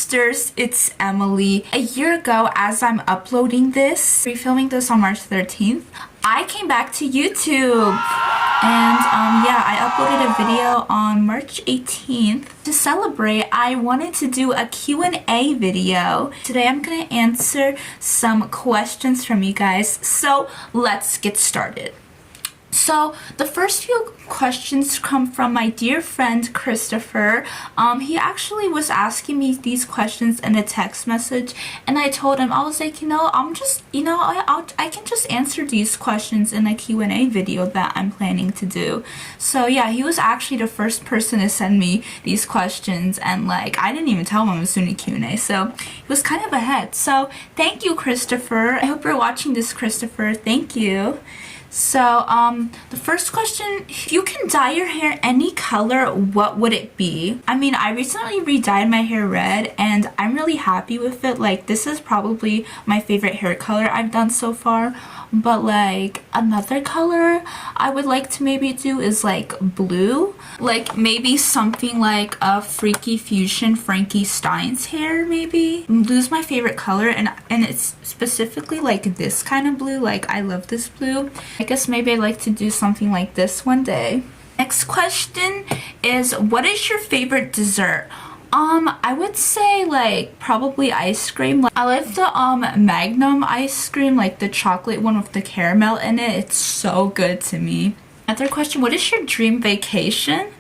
monsters, it's Emily. A year ago, as I'm uploading this, refilming this on March 13th, I came back to YouTube. And yeah, I uploaded a video on March 18th. To celebrate, I wanted to do a Q&A video. Today I'm gonna answer some questions from you guys. So let's get started. So the first few questions come from my dear friend Christopher. He actually was asking me these questions in a text message, and I told him, I was like, I can just answer these questions in a Q&A video that I'm planning to do. So yeah, he was actually the first person to send me these questions, and like I didn't even tell him I was doing a Q&A, so he was kind of ahead. So thank you, Christopher. I hope you're watching this, Christopher. Thank you. So, the first question, if you can dye your hair any color, what would it be? I mean, I recently re-dyed my hair red, and I'm really happy with it. Like, this is probably my favorite hair color I've done so far. But, like, another color I would like to maybe do is, like, blue. Like, maybe something like a Freaky Fusion Frankie Stein's hair, maybe. Blue's my favorite color, and it's specifically, like, this kind of blue. Like, I love this blue. I guess maybe I'd like to do something like this one day. Next question is, what is your favorite dessert? I would say like probably ice cream. Like, I like the Magnum ice cream, like the chocolate one with the caramel in it. It's so good to me. Another question, what is your dream vacation?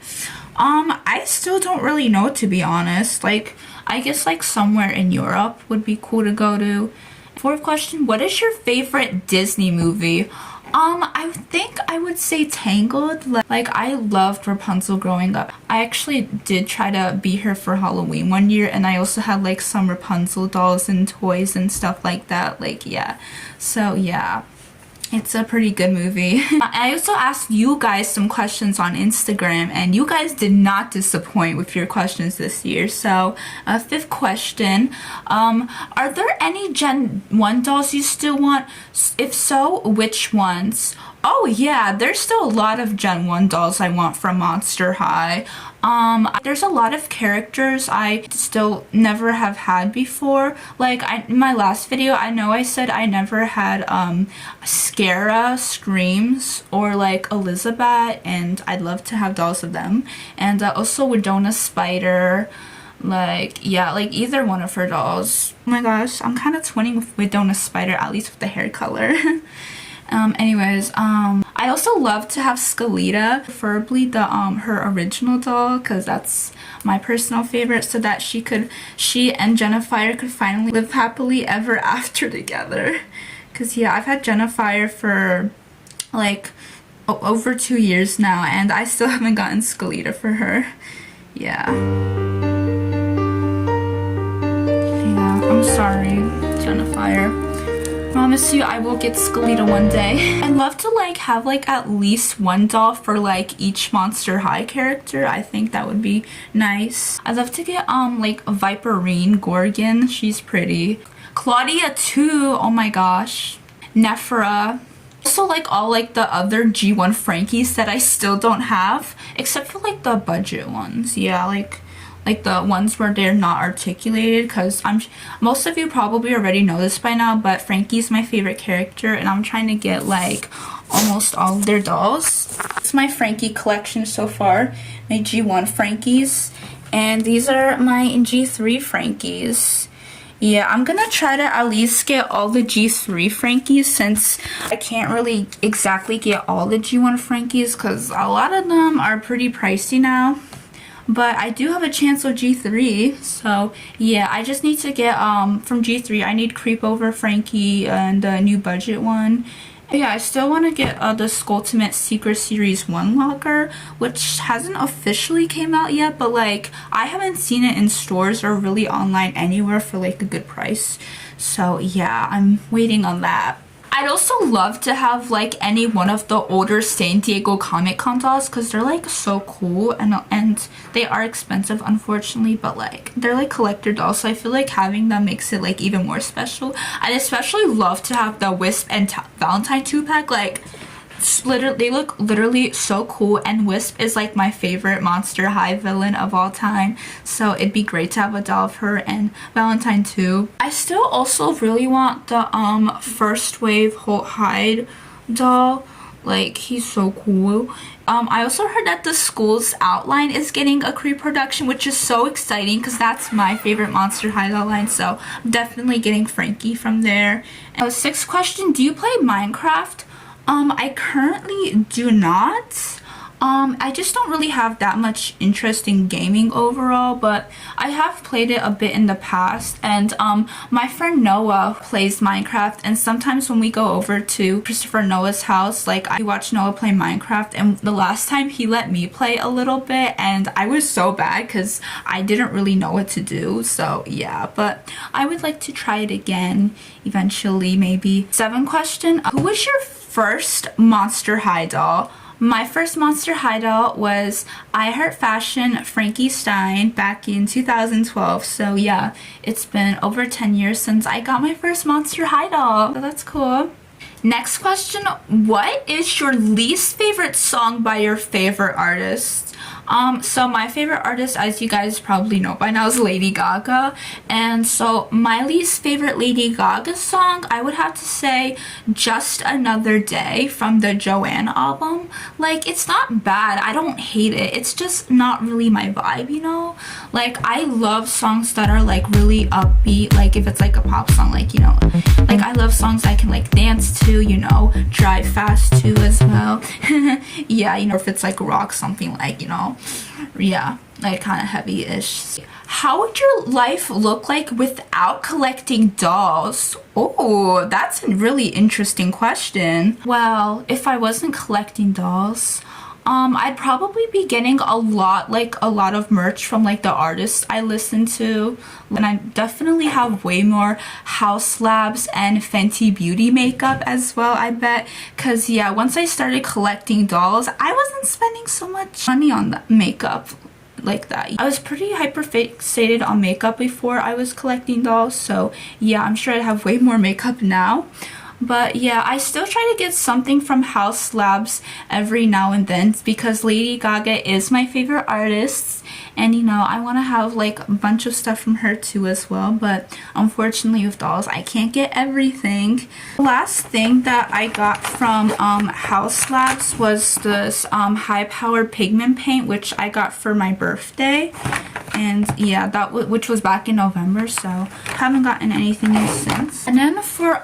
I still don't really know, to be honest. Like, I guess like somewhere in Europe would be cool to go to. Fourth question, what is your favorite Disney movie? I think I would say Tangled. Like, I loved Rapunzel growing up. I actually did try to be her for Halloween one year, and I also had like some Rapunzel dolls and toys and stuff like that. Like, yeah. So, yeah. It's a pretty good movie. I also asked you guys some questions on Instagram, and you guys did not disappoint with your questions this year. So, fifth question, are there any Gen 1 dolls you still want? If so, which ones? Oh yeah, there's still a lot of Gen 1 dolls I want from Monster High. There's a lot of characters I still never have had before. Like, in my last video, I know I said I never had, Scara, Screams, or like Elizabeth, and I'd love to have dolls of them. And also Widona Spider, like, yeah, like either one of her dolls. Oh my gosh, I'm kind of twinning with Widona Spider, at least with the hair color. I also love to have Skeleta, preferably the her original doll, because that's my personal favorite, so that she and Jennifer could finally live happily ever after together. Because yeah, I've had Jennifer for like over 2 years now, and I still haven't gotten Skeleta for her. Yeah, I'm sorry, Jennifer. Promise you I will get Skeleta one day. I'd love to like have like at least one doll for like each Monster High character. I think that would be nice. I'd love to get like a Viperine Gorgon. She's pretty. Claudia too. Oh my gosh. Nephra. Also like all like the other G1 Frankies that I still don't have, except for like the budget ones. Yeah, like the ones where they're not articulated, because most of you probably already know this by now, but Frankie's my favorite character, and I'm trying to get like almost all of their dolls. It's my Frankie collection so far, my G1 Frankies, and these are my G3 Frankies. Yeah, I'm gonna try to at least get all the G3 Frankies, since I can't really exactly get all the G1 Frankies because a lot of them are pretty pricey now. But I do have a chance with G3, so yeah, I just need to get, from G3, I need Creepover Frankie and the new budget one. Yeah, I still want to get the Skulltimate Secret Series 1 locker, which hasn't officially came out yet, but like, I haven't seen it in stores or really online anywhere for like a good price. So yeah, I'm waiting on that. I'd also love to have like any one of the older San Diego Comic-Con dolls, because they're like so cool, and they are expensive unfortunately, but like they're like collector dolls, so I feel like having them makes it like even more special. I'd especially love to have the Wisp and Valentine 2-pack. Like, They look literally so cool, and Wisp is like my favorite Monster High villain of all time, so it'd be great to have a doll of her and Valentine too. I still also really want the First Wave Holt Hyde doll. Like, he's so cool. I also heard that the school's outline is getting a pre-production, which is so exciting because that's my favorite Monster High doll line, so I'm definitely getting Frankie from there. And sixth question, do you play Minecraft? I currently do not. I just don't really have that much interest in gaming overall, but I have played it a bit in the past, and my friend Noah plays Minecraft, and sometimes when we go over to Christopher Noah's house, like, I watch Noah play Minecraft, and the last time he let me play a little bit, and I was so bad because I didn't really know what to do, so yeah, but I would like to try it again eventually, maybe. Seventh question, who was your first Monster High doll? My first Monster High doll was I Heart Fashion Frankie Stein back in 2012. So yeah, it's been over 10 years since I got my first Monster High doll. So that's cool. Next question, what is your least favorite song by your favorite artist? So my favorite artist, as you guys probably know by now, is Lady Gaga. And so my least favorite Lady Gaga song, I would have to say Just Another Day from the Joanne album. Like, it's not bad. I don't hate it. It's just not really my vibe, you know? Like, I love songs that are like really upbeat. Like, if it's like a pop song, like, you know, like I love songs I can like dance to, you know, drive fast to as well. Yeah, you know, if it's like rock, something like, you know, yeah, like kind of heavy-ish. How would your life look like without collecting dolls? Oh, that's a really interesting question. Well, if I wasn't collecting dolls, I'd probably be getting a lot of merch from like the artists I listen to, and I definitely have way more House Labs and Fenty Beauty makeup as well, I bet, because yeah, once I started collecting dolls, I wasn't spending so much money on the makeup like that. I was pretty hyper fixated on makeup before I was collecting dolls, so yeah, I'm sure I'd have way more makeup now. But yeah, I still try to get something from House Labs every now and then because Lady Gaga is my favorite artist, and you know, I want to have like a bunch of stuff from her too as well, but unfortunately with dolls I can't get everything. The last thing that I got from House Labs was this high powered pigment paint, which I got for my birthday, and yeah, that which was back in November, so haven't gotten anything new since. And then for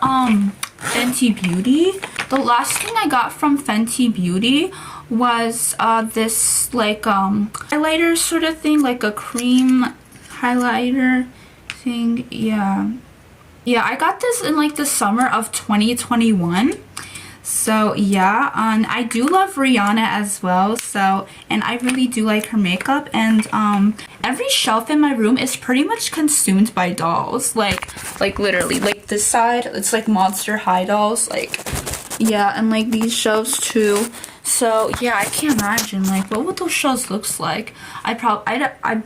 Fenty Beauty, the last thing I got from Fenty Beauty was this like highlighter sort of thing, like a cream highlighter thing. Yeah, I got this in like the summer of 2021. So yeah, I do love Rihanna as well, so, and I really do like her makeup, and every shelf in my room is pretty much consumed by dolls, like literally, like this side, it's like Monster High dolls, like, yeah, and like these shelves too. So yeah, I can't imagine like what would those shelves looks like. I'd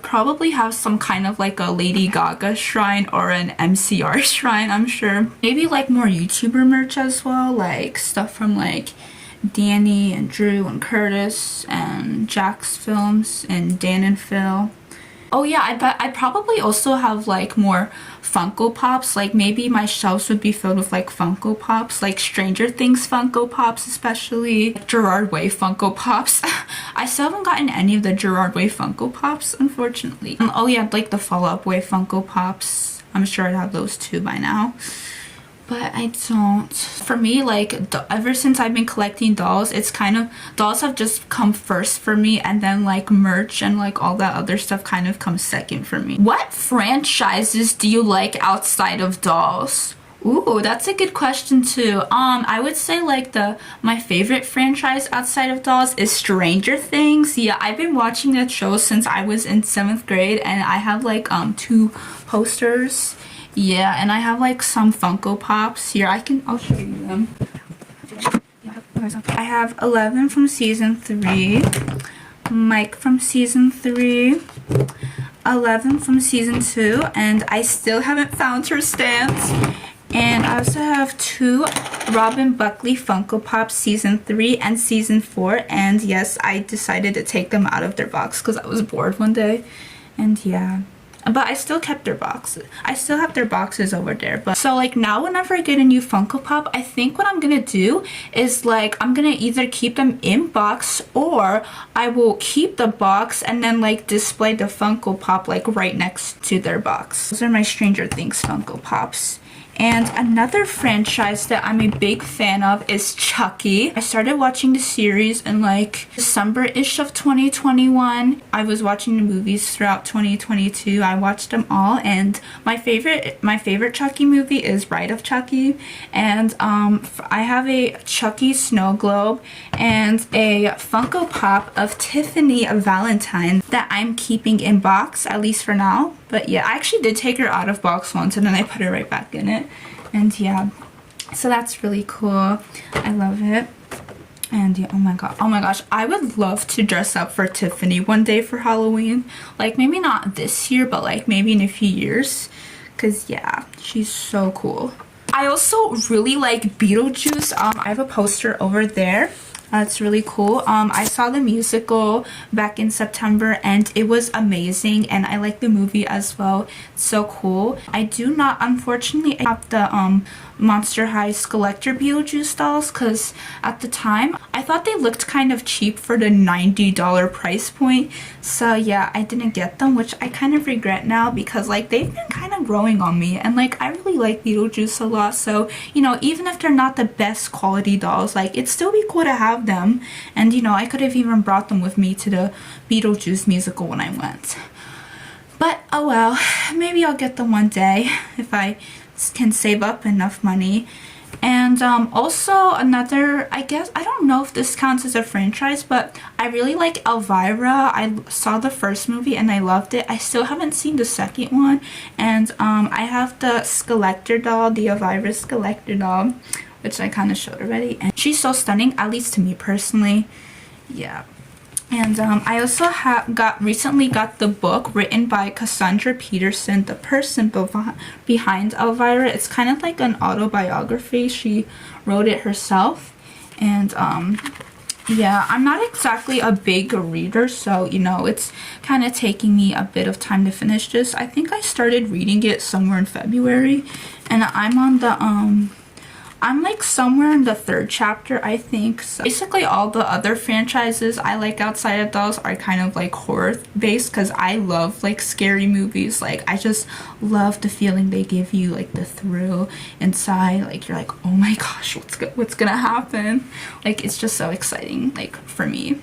probably have some kind of like a Lady Gaga shrine or an MCR shrine, I'm sure. Maybe like more YouTuber merch as well, like stuff from like Danny and Drew and Curtis and Jack's Films and Dan and Phil. Oh yeah, I bet I'd probably also have like more Funko Pops. Like maybe my shelves would be filled with like Funko Pops, like Stranger Things Funko Pops, especially like Gerard Way Funko Pops. I still haven't gotten any of the Gerard Way Funko Pops, unfortunately. Oh yeah, like the Fall Out Boy Funko Pops. I'm sure I'd have those too by now, but I don't. For me, like ever since I've been collecting dolls, it's kind of, dolls have just come first for me, and then like merch and like all that other stuff kind of comes second for me. What franchises do you like outside of dolls? Ooh, that's a good question too. I would say like my favorite franchise outside of dolls is Stranger Things. Yeah, I've been watching that show since I was in 7th grade, and I have like 2 posters. Yeah, and I have like some Funko Pops here. I'll show you them. I have 11 from season 3, Mike from season 3, 11 from season 2, and I still haven't found her stance. And I also have 2 Robin Buckley Funko Pops Season 3 and Season 4. And yes, I decided to take them out of their box because I was bored one day. And yeah. But I still kept their boxes. I still have their boxes over there. But so like now whenever I get a new Funko Pop, I think what I'm gonna do is like I'm gonna either keep them in box or I will keep the box and then like display the Funko Pop like right next to their box. Those are my Stranger Things Funko Pops. And another franchise that I'm a big fan of is Chucky. I started watching the series in like December-ish of 2021. I was watching the movies throughout 2022. I watched them all, and my favorite Chucky movie is Bride of Chucky. And I have a Chucky snow globe and a Funko Pop of Tiffany Valentine that I'm keeping in box, at least for now. But yeah, I actually did take her out of box once and then I put her right back in it. And yeah, so that's really cool. I love it. And yeah, oh my gosh, I would love to dress up for Tiffany one day for Halloween. Like maybe not this year, but like maybe in a few years. Cause yeah, she's so cool. I also really like Beetlejuice. I have a poster over there. That's really cool. I saw the musical back in September and it was amazing, and I like the movie as well. It's so cool. I do not unfortunately have the Monster High Collector Beetlejuice dolls because at the time I thought they looked kind of cheap for the $90 price point. So yeah, I didn't get them, which I kind of regret now because like they've been kind of growing on me, and like I really like Beetlejuice a lot. So you know, even if they're not the best quality dolls, like it'd still be cool to have them. And you know, I could have even brought them with me to the Beetlejuice musical when I went. But oh well, maybe I'll get them one day if I can save up enough money. And also another, I guess, I don't know if this counts as a franchise, but I really like Elvira. I saw the first movie and I loved it. I still haven't seen the second one. And I have the Skeletor doll, the Elvira Skeletor doll, which I kind of showed already. And she's so stunning, at least to me personally. Yeah. And I also recently got the book written by Cassandra Peterson, the person behind Elvira. It's kind of like an autobiography. She wrote it herself. And yeah, I'm not exactly a big reader, so you know, it's kind of taking me a bit of time to finish this. I think I started reading it somewhere in February, and I'm on the I'm like somewhere in the 3rd chapter, I think. So basically all the other franchises I like outside of those are kind of like horror based because I love like scary movies. Like I just love the feeling they give you, like the thrill inside. Like you're like, oh my gosh, what's gonna happen? Like it's just so exciting, like for me.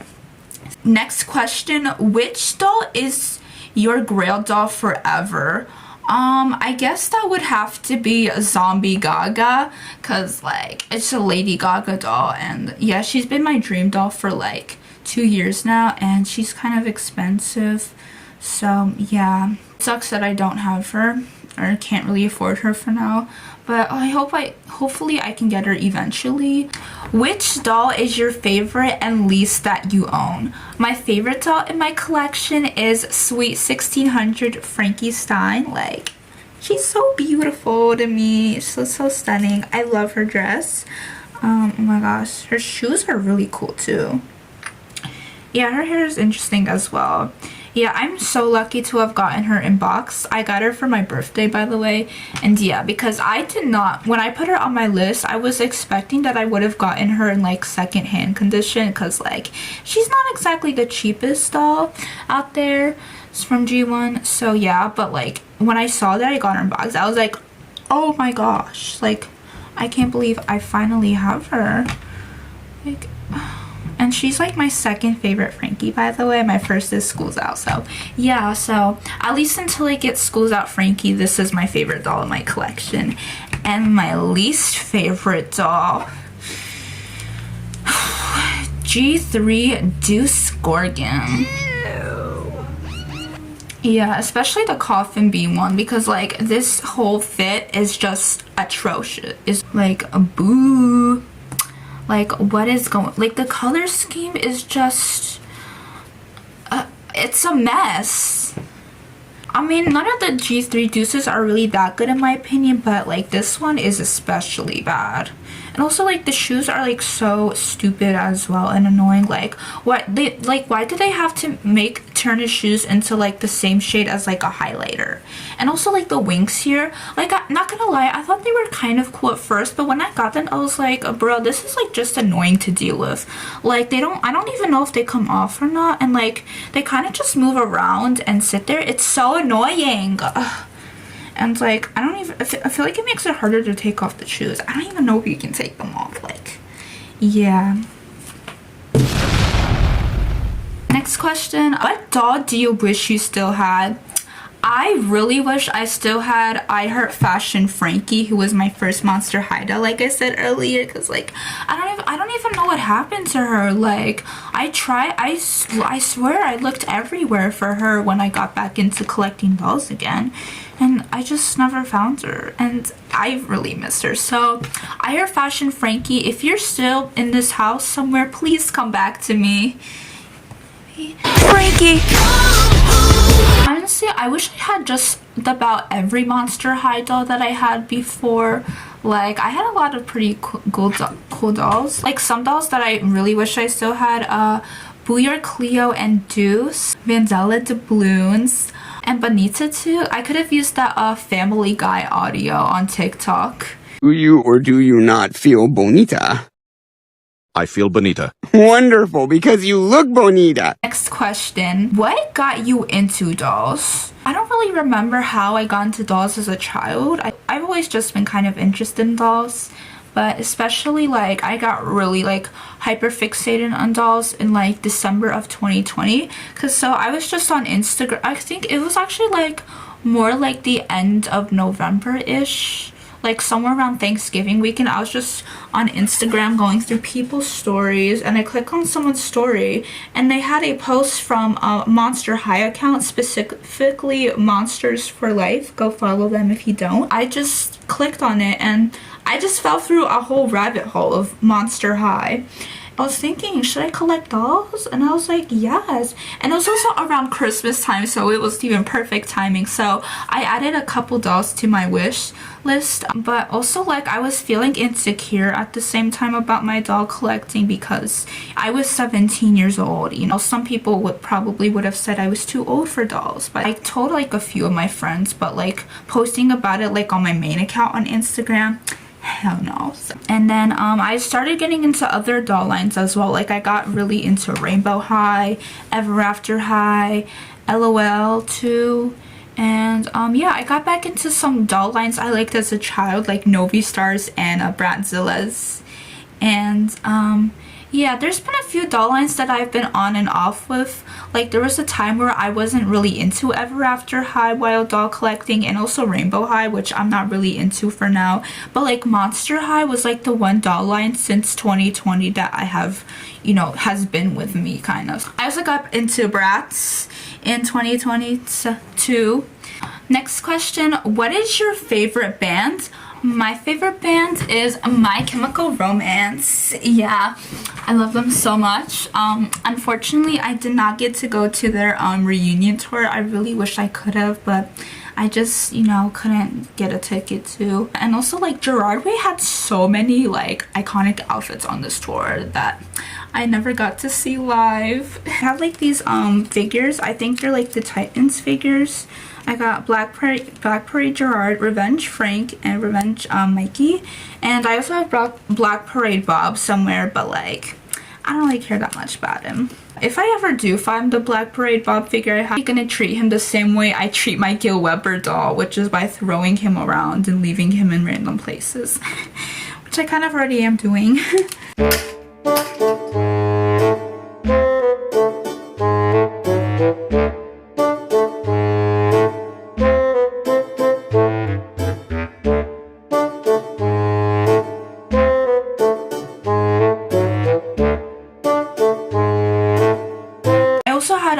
Next question, which doll is your grail doll forever? I guess that would have to be Zombie Gaga, cause like it's a Lady Gaga doll, and yeah, she's been my dream doll for like 2 years now, and she's kind of expensive. So yeah, it sucks that I don't have her or can't really afford her for now, but hopefully I can get her eventually. Which doll is your favorite and least that you own? My favorite doll in my collection is Sweet 1600 Frankie Stein. Like, she's so beautiful to me. She's so stunning. I love her dress. Oh my gosh, her shoes are really cool too. Yeah, her hair is interesting as well. Yeah, I'm so lucky to have gotten her in box. I got her for my birthday, by the way. And yeah, because I did not, when I put her on my list, I was expecting that I would have gotten her in like second-hand condition, because like she's not exactly the cheapest doll out there. It's from G1. So yeah, but like when I saw that I got her in box, I was like, oh my gosh, like I can't believe I finally have her. Like, and she's like my second favorite Frankie, by the way. My first is School's Out. So yeah, so at least until I get School's Out Frankie, this is my favorite doll in my collection. And my least favorite doll, G3 Deuce Gorgon. Yeah, especially the Coffin Bean one, because like this whole fit is just atrocious. It's like a boo. Like, what is going, like the color scheme is just it's a mess. I mean, none of the G3 deuces are really that good in my opinion, but like this one is especially bad. And also like the shoes are like so stupid as well and annoying. Like why do they have to turn his shoes into like the same shade as like a highlighter? And also like the wings here, like I'm not gonna lie, I thought they were kind of cool at first, but when I got them I was like, bro, this is like just annoying to deal with. Like I don't even know if they come off or not, and like they kind of just move around and sit there. It's so annoying. Ugh. And like I feel like it makes it harder to take off the shoes. I don't even know if you can take them off. Like, yeah. Next question, what doll do you wish you still had? I really wish I still had I Heart Fashion Frankie, who was my first Monster High doll, like I said earlier, because like I don't even know what happened to her. Like I swear I looked everywhere for her when I got back into collecting dolls again, and I just never found her, and I really missed her. So I Heart Fashion Frankie, if you're still in this house somewhere, please come back to me. Frankie. Honestly, I wish I had just about every Monster High doll that I had before. Like I had a lot of pretty cool dolls. Like some dolls that I really wish I still had, Booyah Cleo and Deuce, Vandella Doubloons, and Bonita too. I could have used that Family Guy audio on TikTok. Do you or do you not feel bonita? I feel bonita. Wonderful, because you look bonita. Next question. What got you into dolls? I don't really remember how I got into dolls as a child. I've always just been kind of interested in dolls, but especially like I got really like hyper fixated on dolls in like December of 2020, because so I was just on Instagram. I think it was actually like more like the end of November-ish, like somewhere around Thanksgiving weekend. I was just on Instagram going through people's stories, and I clicked on someone's story and they had a post from a Monster High account, specifically Monsters for Life. Go follow them if you don't. I just clicked on it and I just fell through a whole rabbit hole of Monster High. I was thinking, should I collect dolls? And I was like, yes. And it was also around Christmas time, so it was even perfect timing. So I added a couple dolls to my wish list. But also like I was feeling insecure at the same time about my doll collecting, because I was 17 years old. You know, some people would have said I was too old for dolls. But I told like a few of my friends, but like posting about it like on my main account on Instagram, hell no. And then I started getting into other doll lines as well. Like I got really into Rainbow High, Ever After High, LOL too. And yeah, I got back into some doll lines I liked as a child, like Novi Stars and Bratzillas. And yeah, there's been a few doll lines that I've been on and off with. Like there was a time where I wasn't really into Ever After High while doll collecting, and also Rainbow High, which I'm not really into for now. But like Monster High was like the one doll line since 2020 that I have, you know, has been with me kind of. I also got into Bratz in 2022. Next question, what is your favorite band? My favorite band is My Chemical Romance. Yeah, I love them so much. Unfortunately, I did not get to go to their reunion tour. I really wish I could have, but I just, you know, couldn't get a ticket to. And also like Gerard Way had so many like iconic outfits on this tour that I never got to see live. I have like these figures. I think they're like the Titans figures. I got Black Parade Gerard, Revenge Frank, and Revenge Mikey. And I also have Black Parade Bob somewhere, but like I don't really care that much about him. If I ever do find the Black Parade Bob figure, I'm gonna treat him the same way I treat my Gil Weber doll, which is by throwing him around and leaving him in random places, which I kind of already am doing.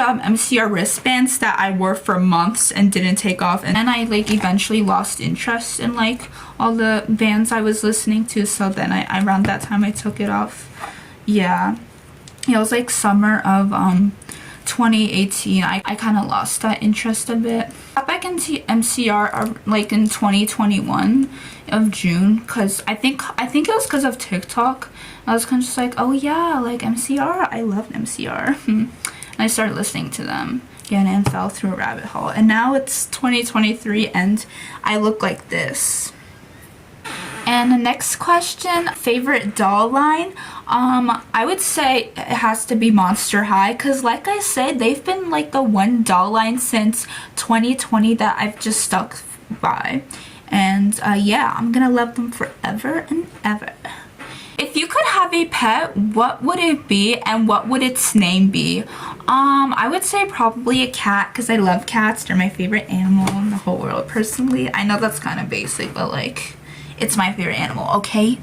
MCR wristbands that I wore for months and didn't take off, and then I like eventually lost interest in like all the bands I was listening to, so then I around that time I took it off. Yeah, it was like summer of 2018, I kind of lost that interest a bit. Got back into MCR like in 2021 of June, because I think it was because of TikTok. I was kind of just like, oh yeah, like MCR, I loved MCR. And I started listening to them again and fell through a rabbit hole. And now it's 2023 and I look like this. And the next question, favorite doll line? I would say it has to be Monster High, because like I said, they've been like the one doll line since 2020 that I've just stuck by. And yeah, I'm gonna love them forever and ever. If you could have a pet, what would it be and what would its name be? I would say probably a cat, because I love cats. They're my favorite animal in the whole world, personally. I know that's kind of basic, but like, it's my favorite animal, okay?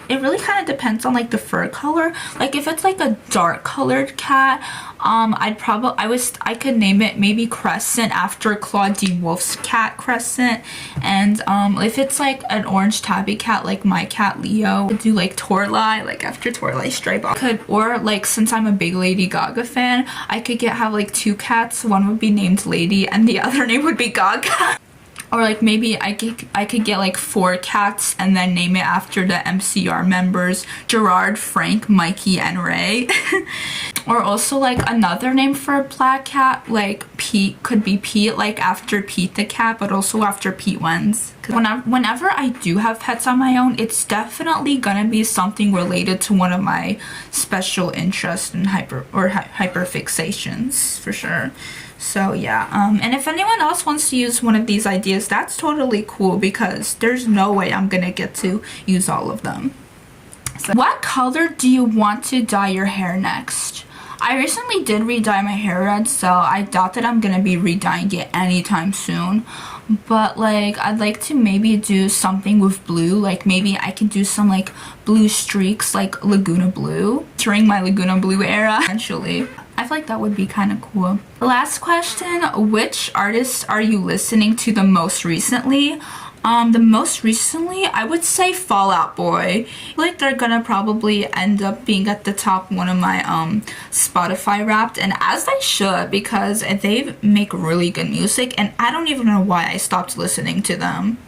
It really kind of depends on like the fur color. Like if it's like a dark colored cat, I could name it maybe Crescent, after Claude Wolf's cat Crescent. And if it's like an orange tabby cat like my cat Leo, I'd do like Torlai, like after Torlai Stripe. Or like, since I'm a big Lady Gaga fan, I could have like two cats. One would be named Lady and the other name would be Gaga. Or like maybe I could get like 4 cats and then name it after the MCR members, Gerard, Frank, Mikey, and Ray. Or also like another name for a black cat, like Pete, could be Pete, like after Pete the cat, but also after Pete Wentz. Whenever I do have pets on my own, it's definitely gonna be something related to one of my special interests and hyperfixations, for sure. So yeah, and if anyone else wants to use one of these ideas, that's totally cool, because there's no way I'm gonna get to use all of them. So, what color do you want to dye your hair next? I recently did re-dye my hair red, so I doubt that I'm gonna be re-dyeing it anytime soon. But like, I'd like to maybe do something with blue. Like maybe I could do some like blue streaks, like Laguna Blue, during my Laguna Blue era, eventually. I feel like that would be kind of cool. Last question, which artists are you listening to the most recently? The most recently, I would say Fall Out Boy. Like they're gonna probably end up being at the top one of my Spotify Wrapped, and as they should, because they make really good music, and I don't even know why I stopped listening to them.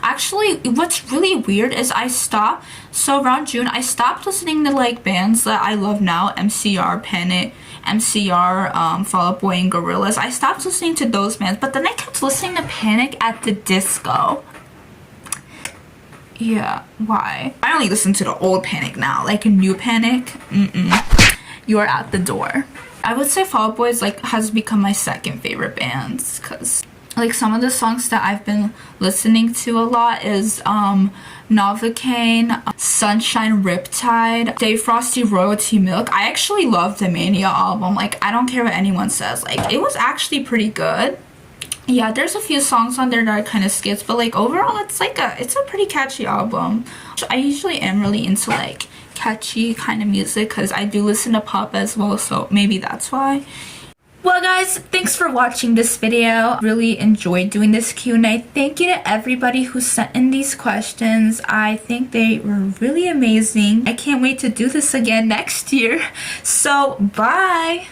Actually, what's really weird is so around June, I stopped listening to like bands that I love now, MCR, Panic, MCR, Fall Out Boy, and Gorillaz. I stopped listening to those bands, but then I kept listening to Panic at the Disco. Yeah, why? I only listen to the old Panic now, like a new Panic. You're out the door. I would say Fall Out Boy has become my second favorite bands, because like some of the songs that I've been listening to a lot is Novocaine, Sunshine, Riptide, Stay Frosty, Royalty Milk. I actually love the Mania album. Like, I don't care what anyone says. Like, it was actually pretty good. Yeah, there's a few songs on there that are kind of skips, but like overall it's a pretty catchy album. I usually am really into like catchy kind of music, because I do listen to pop as well, so maybe that's why. Well guys, thanks for watching this video. Really enjoyed doing this Q&A. Thank you to everybody who sent in these questions. I think they were really amazing. I can't wait to do this again next year. So bye!